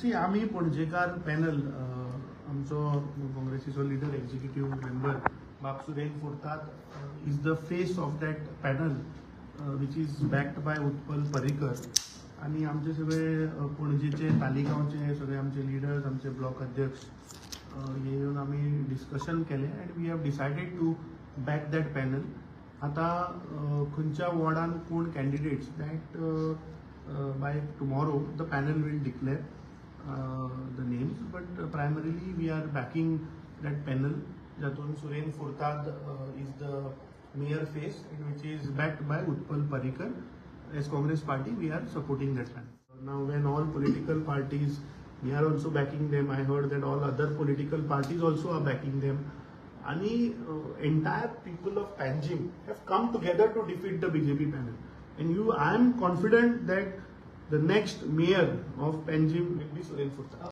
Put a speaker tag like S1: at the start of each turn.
S1: सी आम्ही पणजेकार पॅनल आमचो काँग्रेसीचो leader executive member बाब Suren Furtado is the face of that panel which is backed by Utpal Parrikar आणि आमचे सगळे पणजेचे तालिगांवचे सगळे आमचे लिडर्स आमचे ब्लॉक अध्यक्ष हे येऊन आम्ही डिस्कशन केले and we have decided to back that panel. आता खंयच्या वॉर्डान कोण candidates that by tomorrow the panel will declare the names, but primarily we are backing that panel. Jatun Suren Furtad is the mayor face, which is backed by Utpal Parrikar. As Congress party, we are supporting that panel. Now, when all political parties, we are also backing them. I heard that all other political parties also are backing them. And entire people of Panjim have come together to defeat the BJP panel. And I am confident that the next mayor of Panjim will be Suren Furtad.